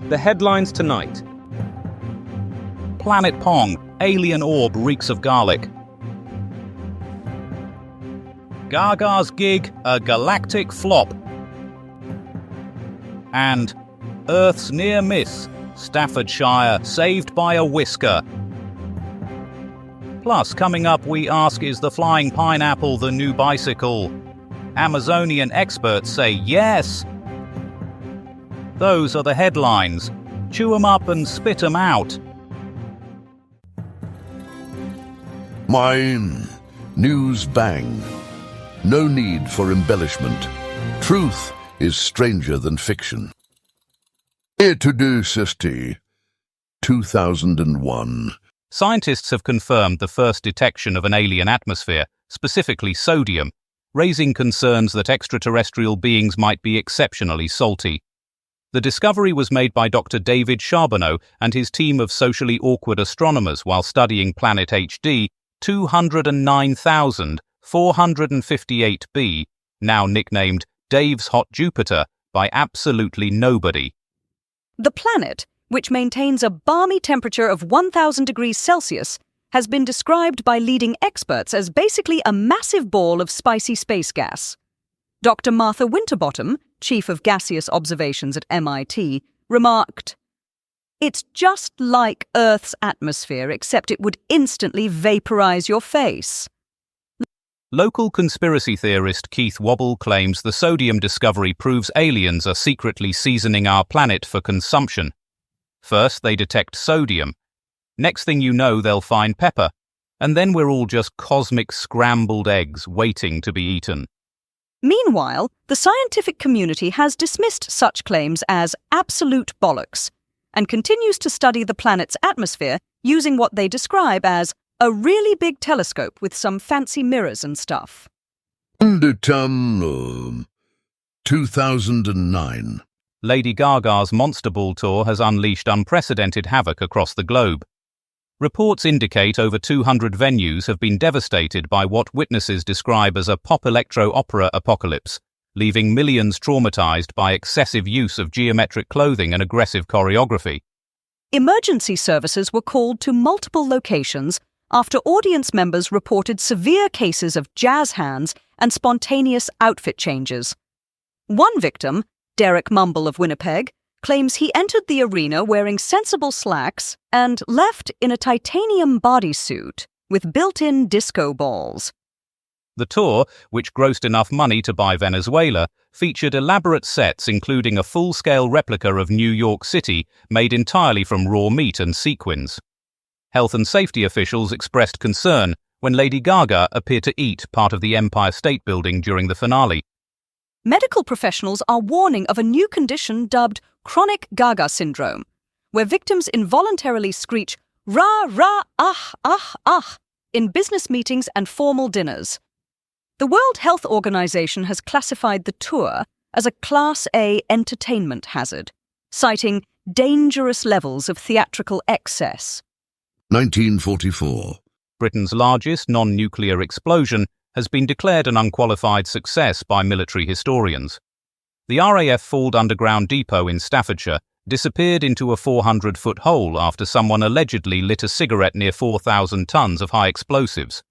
The headlines tonight. Planet Pong, alien orb reeks of garlic. Gaga's gig, a galactic flop. And Earth's near miss, Staffordshire saved by a whisker. Plus, coming up, we ask, is the flying pineapple the new bicycle? Amazonian experts say yes. Those are the headlines. Chew 'em up and spit 'em out. Mine. Newsbang. No need for embellishment. Truth is stranger than fiction. Audacious. 2001. Scientists have confirmed the first detection of an alien atmosphere, specifically sodium, raising concerns that extraterrestrial beings might be exceptionally salty. The discovery was made by Dr. David Charbonneau and his team of socially awkward astronomers while studying planet HD 209,458b, now nicknamed Dave's Hot Jupiter, by absolutely nobody. The planet, which maintains a balmy temperature of 1,000 degrees Celsius, has been described by leading experts as basically a massive ball of spicy space gas. Dr. Martha Winterbottom, chief of gaseous observations at MIT, remarked, "It's just like Earth's atmosphere, except it would instantly vaporize your face." Local conspiracy theorist Keith Wobble claims the sodium discovery proves aliens are secretly seasoning our planet for consumption. First, they detect sodium. Next thing you know, they'll find pepper. And then we're all just cosmic scrambled eggs waiting to be eaten. Meanwhile, the scientific community has dismissed such claims as absolute bollocks and continues to study the planet's atmosphere using what they describe as a really big telescope with some fancy mirrors and stuff. 2009. Lady Gaga's Monster Ball tour has unleashed unprecedented havoc across the globe. Reports indicate over 200 venues have been devastated by what witnesses describe as a pop electro-opera apocalypse, leaving millions traumatized by excessive use of geometric clothing and aggressive choreography. Emergency services were called to multiple locations after audience members reported severe cases of jazz hands and spontaneous outfit changes. One victim, Derek Mumble of Winnipeg, claims he entered the arena wearing sensible slacks and left in a titanium bodysuit with built-in disco balls. The tour, which grossed enough money to buy Venezuela, featured elaborate sets including a full-scale replica of New York City made entirely from raw meat and sequins. Health and safety officials expressed concern when Lady Gaga appeared to eat part of the Empire State Building during the finale. Medical professionals are warning of a new condition dubbed chronic Gaga Syndrome, where victims involuntarily screech "rah, rah, ah, ah, ah" in business meetings and formal dinners. The World Health Organization has classified the tour as a Class A entertainment hazard, citing dangerous levels of theatrical excess. 1944. Britain's largest non-nuclear explosion has been declared an unqualified success by military historians. The RAF Ford Underground Depot in Staffordshire disappeared into a 400-foot hole after someone allegedly lit a cigarette near 4,000 tons of high explosives.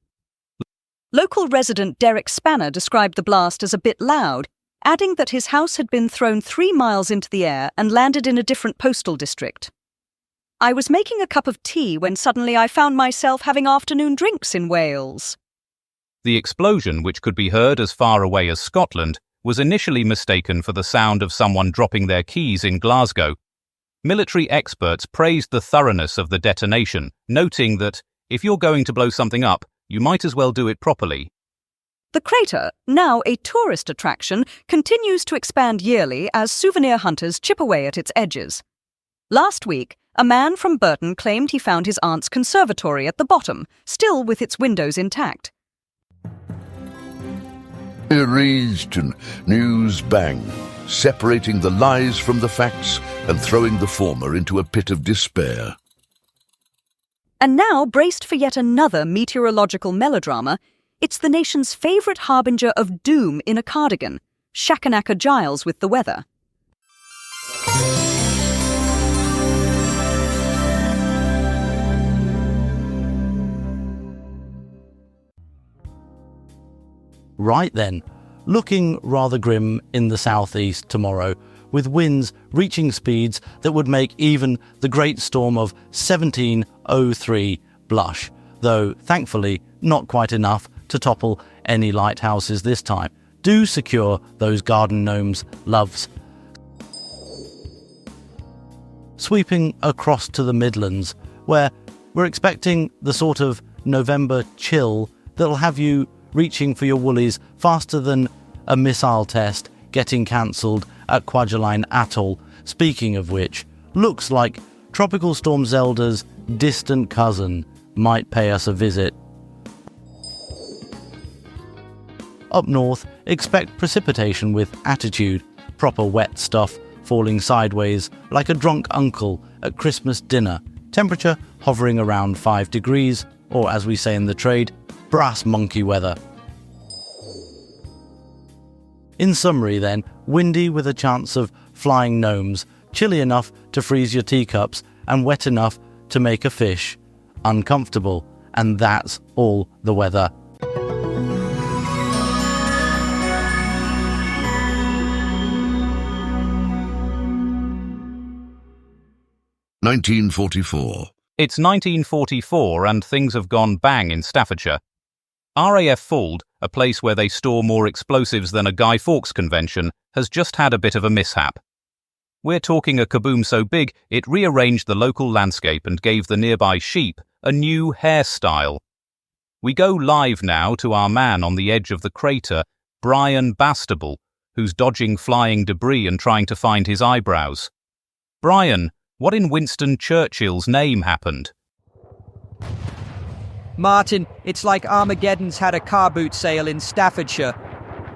Local resident Derek Spanner described the blast as a bit loud, adding that his house had been thrown 3 miles into the air and landed in a different postal district. "I was making a cup of tea when suddenly I found myself having afternoon drinks in Wales." The explosion, which could be heard as far away as Scotland, was initially mistaken for the sound of someone dropping their keys in Glasgow. Military experts praised the thoroughness of the detonation, noting that if you're going to blow something up, you might as well do it properly. The crater, now a tourist attraction, continues to expand yearly as souvenir hunters chip away at its edges. Last week, a man from Burton claimed he found his aunt's conservatory at the bottom, still with its windows intact. Erased. Newsbang. Separating the lies from the facts and throwing the former into a pit of despair. And now, braced for yet another meteorological melodrama, it's the nation's favourite harbinger of doom in a cardigan, Shakanaka Giles with the weather. Right then, looking rather grim in the southeast tomorrow, with winds reaching speeds that would make even the great storm of 1703 blush, though thankfully not quite enough to topple any lighthouses this time. Do secure those garden gnomes' loves. Sweeping across to the Midlands, where we're expecting the sort of November chill that'll have you reaching for your woolies faster than a missile test getting cancelled at Kwajalein Atoll. Speaking of which, looks like Tropical Storm Zelda's distant cousin might pay us a visit. Up north, expect precipitation with attitude, proper wet stuff falling sideways like a drunk uncle at Christmas dinner, temperature hovering around 5 degrees, or as we say in the trade, brass monkey weather. In summary then, windy with a chance of flying gnomes, chilly enough to freeze your teacups, and wet enough to make a fish uncomfortable. And that's all the weather. (1944). It's 1944 and things have gone bang in Staffordshire. RAF Fuld, a place where they store more explosives than a Guy Fawkes convention, has just had a bit of a mishap. We're talking a kaboom so big it rearranged the local landscape and gave the nearby sheep a new hairstyle. We go live now to our man on the edge of the crater, Brian Bastable, who's dodging flying debris and trying to find his eyebrows. Brian, what in Winston Churchill's name happened? Martin, it's like Armageddon's had a car boot sale in Staffordshire.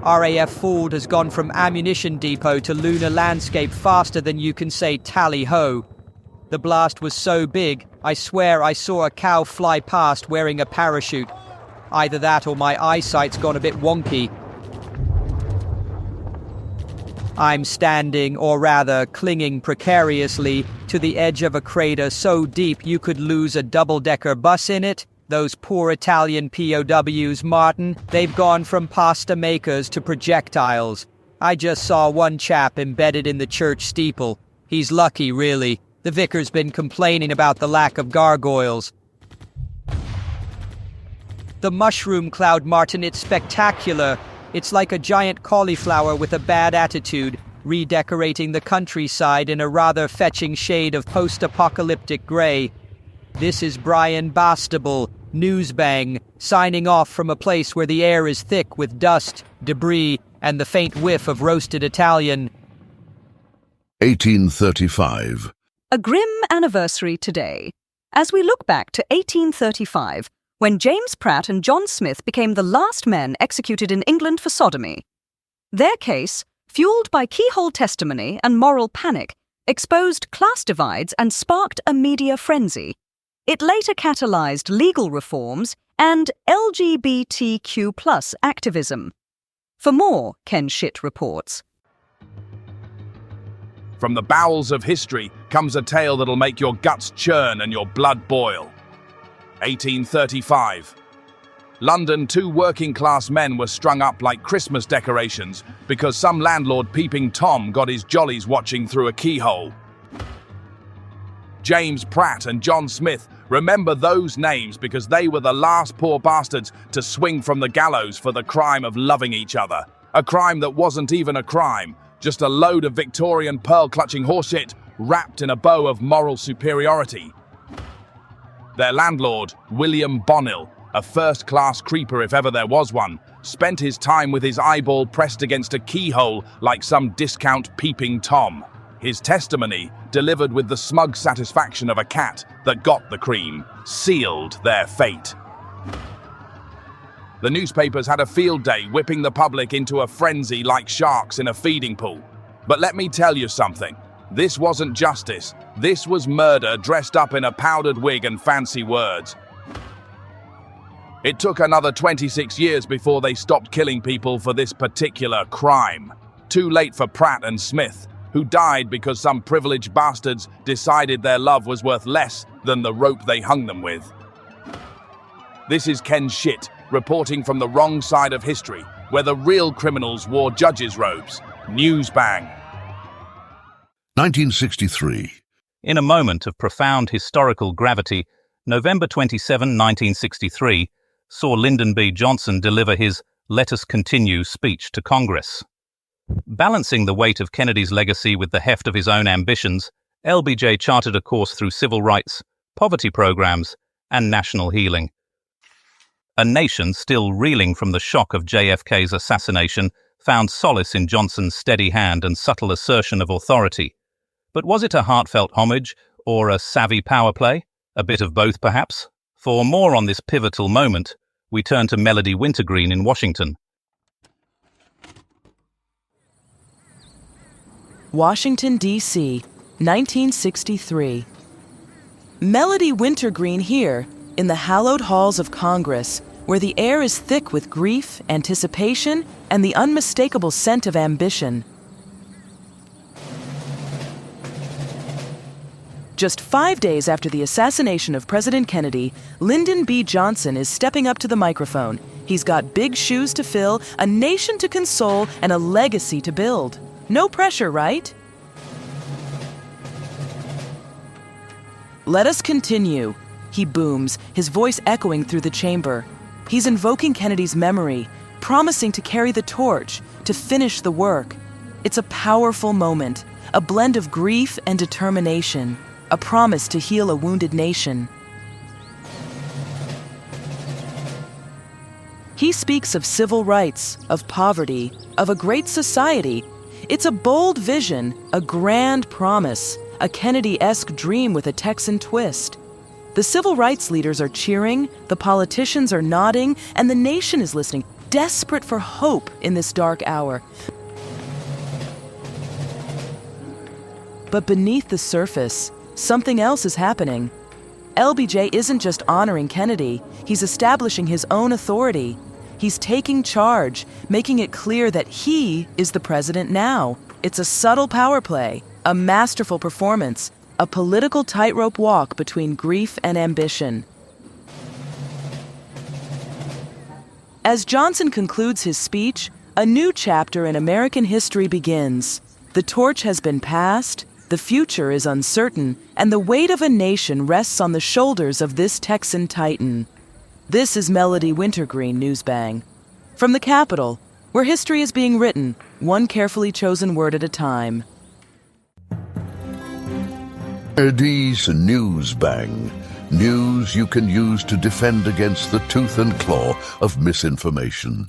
RAF Fuld has gone from ammunition depot to lunar landscape faster than you can say tally-ho. The blast was so big, I swear I saw a cow fly past wearing a parachute. Either that or my eyesight's gone a bit wonky. I'm standing, or rather clinging precariously, to the edge of a crater so deep you could lose a double-decker bus in it. Those poor Italian POWs, Martin, they've gone from pasta makers to projectiles. I just saw one chap embedded in the church steeple. He's lucky, really. The vicar's been complaining about the lack of gargoyles. The mushroom cloud, Martin, it's spectacular. It's like a giant cauliflower with a bad attitude, redecorating the countryside in a rather fetching shade of post-apocalyptic grey. This is Brian Bastable, Newsbang, signing off from a place where the air is thick with dust, debris, and the faint whiff of roasted Italian. 1835. A grim anniversary today, as we look back to 1835, when James Pratt and John Smith became the last men executed in England for sodomy. Their case, fueled by keyhole testimony and moral panic, exposed class divides and sparked a media frenzy. It later catalyzed legal reforms and LGBTQ+ activism. For more, Ken Schitt reports. From the bowels of history comes a tale that'll make your guts churn and your blood boil. 1835. London, 2 working-class men were strung up like Christmas decorations because some landlord peeping Tom got his jollies watching through a keyhole. James Pratt and John Smith, remember those names because they were the last poor bastards to swing from the gallows for the crime of loving each other. A crime that wasn't even a crime, just a load of Victorian pearl-clutching horseshit wrapped in a bow of moral superiority. Their landlord, William Bonnell, a first-class creeper if ever there was one, spent his time with his eyeball pressed against a keyhole like some discount peeping Tom. His testimony, delivered with the smug satisfaction of a cat that got the cream, sealed their fate. The newspapers had a field day whipping the public into a frenzy like sharks in a feeding pool. But let me tell you something. This wasn't justice. This was murder dressed up in a powdered wig and fancy words. It took another 26 years before they stopped killing people for this particular crime. Too late for Pratt and Smith, who died because some privileged bastards decided their love was worth less than the rope they hung them with. This is Ken Schitt, reporting from the wrong side of history, where the real criminals wore judges' robes. Newsbang. 1963. In a moment of profound historical gravity, November 27, 1963, saw Lyndon B. Johnson deliver his "Let Us Continue" speech to Congress. Balancing the weight of Kennedy's legacy with the heft of his own ambitions, LBJ charted a course through civil rights, poverty programs, and national healing. A nation still reeling from the shock of JFK's assassination found solace in Johnson's steady hand and subtle assertion of authority. But was it a heartfelt homage or a savvy power play? A bit of both, perhaps? For more on this pivotal moment, we turn to Melody Wintergreen in Washington. Washington, D.C., 1963. Melody Wintergreen here, in the hallowed halls of Congress, where the air is thick with grief, anticipation, and the unmistakable scent of ambition. Just 5 days after the assassination of President Kennedy, Lyndon B. Johnson is stepping up to the microphone. He's got big shoes to fill, a nation to console, and a legacy to build. No pressure, right? Let us continue, he booms, his voice echoing through the chamber. He's invoking Kennedy's memory, promising to carry the torch, to finish the work. It's a powerful moment, a blend of grief and determination, a promise to heal a wounded nation. He speaks of civil rights, of poverty, of a great society. It's a bold vision, a grand promise, a Kennedy-esque dream with a Texan twist. The civil rights leaders are cheering, the politicians are nodding, and the nation is listening, desperate for hope in this dark hour. But beneath the surface, something else is happening. LBJ isn't just honoring Kennedy, he's establishing his own authority. He's taking charge, making it clear that he is the president now. It's a subtle power play, a masterful performance, a political tightrope walk between grief and ambition. As Johnson concludes his speech, a new chapter in American history begins. The torch has been passed, the future is uncertain, and the weight of a nation rests on the shoulders of this Texan titan. This is Melody Wintergreen, Newsbang. From the Capitol, where history is being written, one carefully chosen word at a time. Eddie's Newsbang. News you can use to defend against the tooth and claw of misinformation.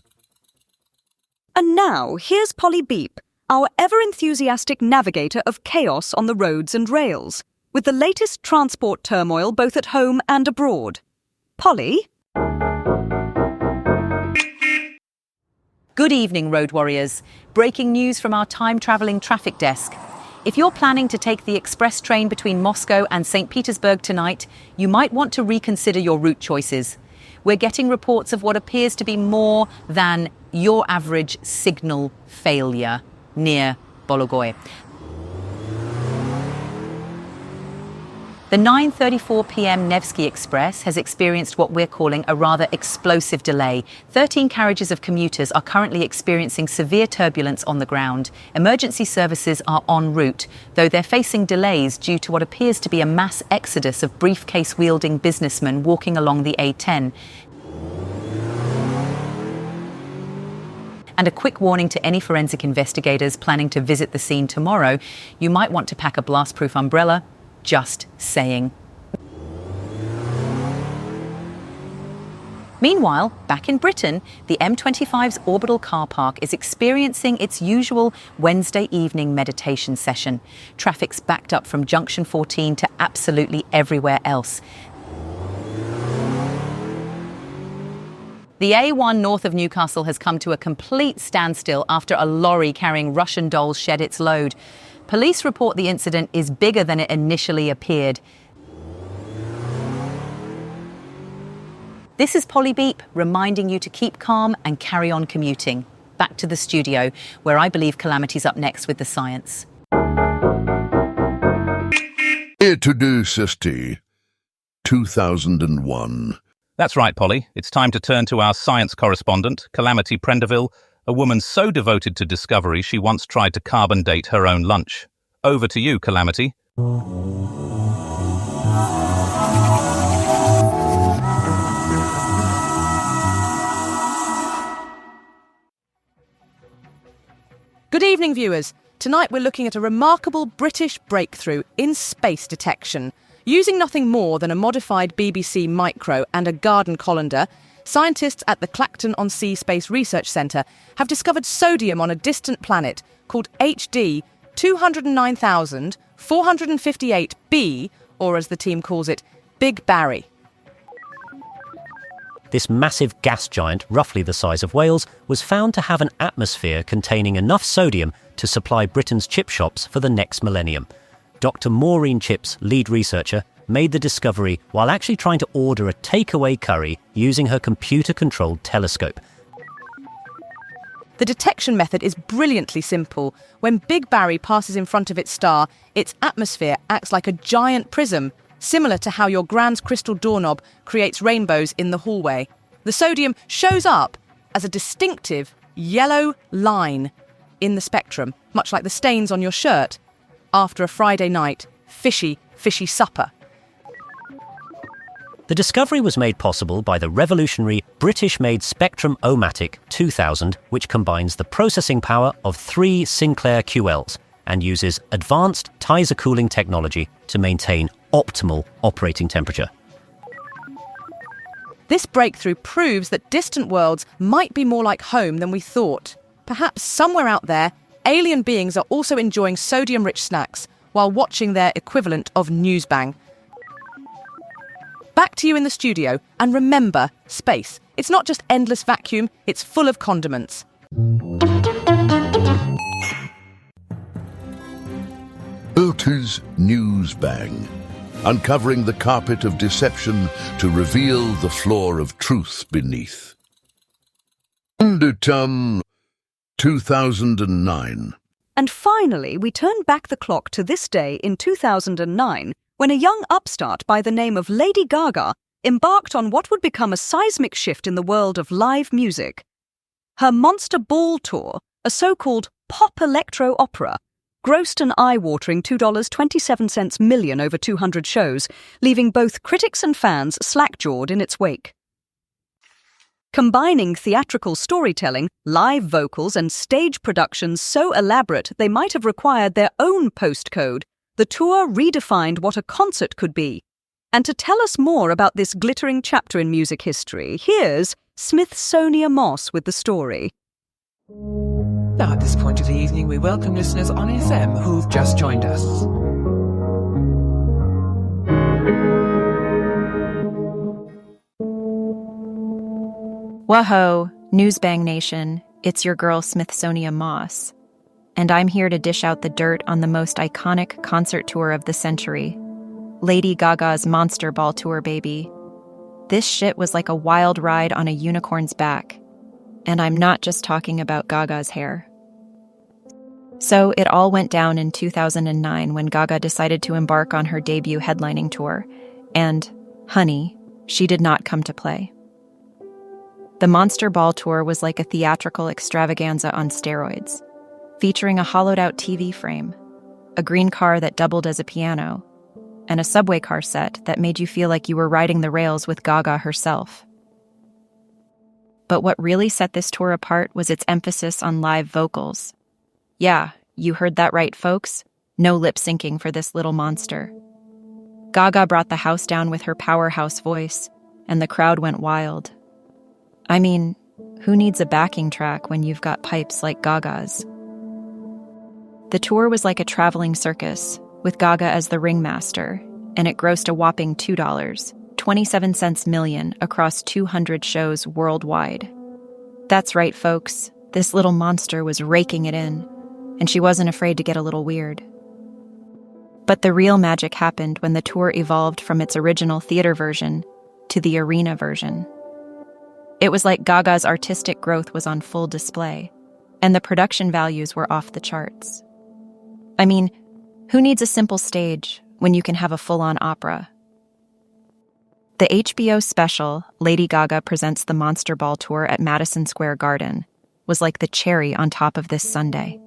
And now, here's Polly Beep, our ever-enthusiastic navigator of chaos on the roads and rails, with the latest transport turmoil both at home and abroad. Polly? Good evening, road warriors. Breaking news from our time-travelling traffic desk. If you're planning to take the express train between Moscow and St. Petersburg tonight, you might want to reconsider your route choices. We're getting reports of what appears to be more than your average signal failure near Bologoy. The 9:34 p.m. Nevsky Express has experienced what we're calling a rather explosive delay. 13 carriages of commuters are currently experiencing severe turbulence on the ground. Emergency services are en route, though they're facing delays due to what appears to be a mass exodus of briefcase-wielding businessmen walking along the A10. And a quick warning to any forensic investigators planning to visit the scene tomorrow, you might want to pack a blast-proof umbrella. Just saying. Meanwhile, back in Britain, the M25's orbital car park is experiencing its usual Wednesday evening meditation session. Traffic's backed up from Junction 14 to absolutely everywhere else. The A1 north of Newcastle has come to a complete standstill after a lorry carrying Russian dolls shed its load. Police report the incident is bigger than it initially appeared. This is Polly Beep, reminding you to keep calm and carry on commuting. Back to the studio, where I believe Calamity's up next with the science. Here to do, Sisti. 2001. That's right, Polly. It's time to turn to our science correspondent, Calamity Prendeville, a woman so devoted to discovery she once tried to carbon date her own lunch. Over to you, Calamity. Good evening, viewers. Tonight we're looking at a remarkable British breakthrough in space detection. Using nothing more than a modified BBC Micro and a garden colander, scientists at the Clacton-on-Sea Space Research Centre have discovered sodium on a distant planet called HD 209,458b, or as the team calls it, Big Barry. This massive gas giant, roughly the size of Wales, was found to have an atmosphere containing enough sodium to supply Britain's chip shops for the next millennium. Dr. Maureen Chips, lead researcher, made the discovery while actually trying to order a takeaway curry using her computer-controlled telescope. The detection method is brilliantly simple. When Big Barry passes in front of its star, its atmosphere acts like a giant prism, similar to how your Grand's crystal doorknob creates rainbows in the hallway. The sodium shows up as a distinctive yellow line in the spectrum, much like the stains on your shirt after a Friday night fishy supper. The discovery was made possible by the revolutionary British-made Spectrum-O-Matic 2000, which combines the processing power of 3 Sinclair QLs and uses advanced Tizer cooling technology to maintain optimal operating temperature. This breakthrough proves that distant worlds might be more like home than we thought. Perhaps somewhere out there, alien beings are also enjoying sodium-rich snacks while watching their equivalent of Newsbang. Back to you in the studio, and remember, space. It's not just endless vacuum, it's full of condiments. It is Newsbang, uncovering the carpet of deception to reveal the floor of truth beneath. And it, 2009. And finally, we turn back the clock to this day in 2009, when a young upstart by the name of Lady Gaga embarked on what would become a seismic shift in the world of live music. Her Monster Ball tour, a so-called pop electro-opera, grossed an eye-watering $2.27 million over 200 shows, leaving both critics and fans slack-jawed in its wake. Combining theatrical storytelling, live vocals, and stage productions so elaborate they might have required their own postcode, the tour redefined what a concert could be. And to tell us more about this glittering chapter in music history, here's Smithsonia Moss with the story. Now, at this point of the evening, we welcome listeners on FM who've just joined us. Whoa, Newsbang Nation, it's your girl Smithsonia Moss. And I'm here to dish out the dirt on the most iconic concert tour of the century. Lady Gaga's Monster Ball tour, baby. This shit was like a wild ride on a unicorn's back. And I'm not just talking about Gaga's hair. So it all went down in 2009 when Gaga decided to embark on her debut headlining tour. And, honey, she did not come to play. The Monster Ball tour was like a theatrical extravaganza on steroids, featuring a hollowed-out TV frame, a green car that doubled as a piano, and a subway car set that made you feel like you were riding the rails with Gaga herself. But what really set this tour apart was its emphasis on live vocals. Yeah, you heard that right, folks. No lip-syncing for this little monster. Gaga brought the house down with her powerhouse voice, and the crowd went wild. I mean, who needs a backing track when you've got pipes like Gaga's? The tour was like a traveling circus, with Gaga as the ringmaster, and it grossed a whopping $2.27 million across 200 shows worldwide. That's right, folks. This little monster was raking it in, and she wasn't afraid to get a little weird. But the real magic happened when the tour evolved from its original theater version to the arena version. It was like Gaga's artistic growth was on full display, and the production values were off the charts. I mean, who needs a simple stage when you can have a full-on opera? The HBO special, Lady Gaga Presents the Monster Ball Tour at Madison Square Garden, was like the cherry on top of this sundae.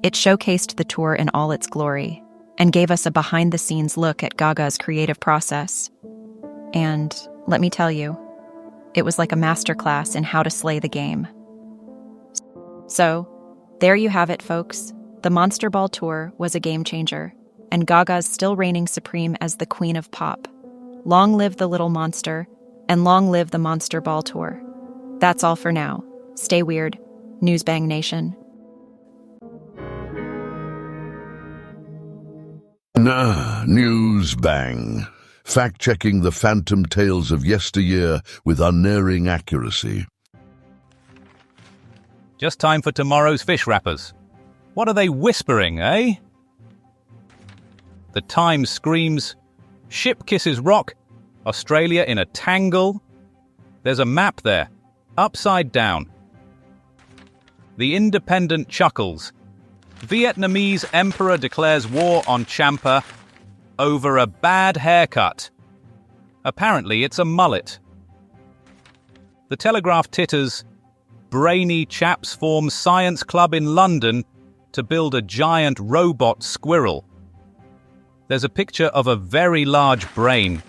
It showcased the tour in all its glory and gave us a behind-the-scenes look at Gaga's creative process. And let me tell you, it was like a masterclass in how to slay the game. So, there you have it, folks. The Monster Ball Tour was a game changer, and Gaga's still reigning supreme as the queen of pop. Long live the little monster, and long live the Monster Ball Tour. That's all for now. Stay weird, Newsbang Nation. Newsbang. Fact-checking the phantom tales of yesteryear with unerring accuracy. Just time for tomorrow's fish wrappers. What are they whispering, eh? The Times screams, "Ship kisses rock, Australia in a tangle." There's a map there, upside down. The Independent chuckles. Vietnamese emperor declares war on Champa over a bad haircut. Apparently it's a mullet. The Telegraph titters, brainy chaps form science club in London to build a giant robot squirrel. There's a picture of a very large brain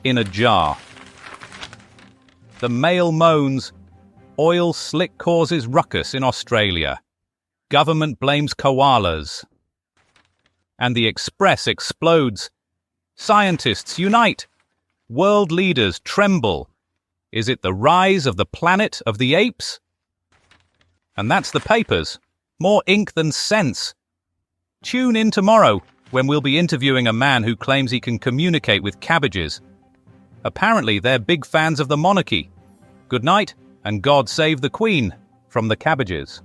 in a jar. The Mail moans, oil slick causes ruckus in Australia. Government blames koalas. And the Express explodes. Scientists unite. World leaders tremble. Is it the rise of the planet of the apes? And that's the papers. More ink than sense. Tune in tomorrow when we'll be interviewing a man who claims he can communicate with cabbages. Apparently they're big fans of the monarchy. Good night, and God save the Queen from the cabbages.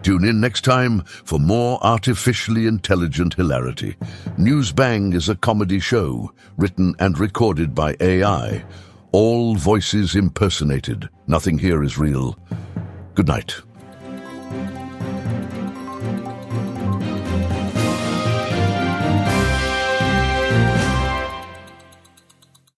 Tune in next time for more artificially intelligent hilarity. Newsbang is a comedy show written and recorded by AI. All voices impersonated. Nothing here is real. Good night.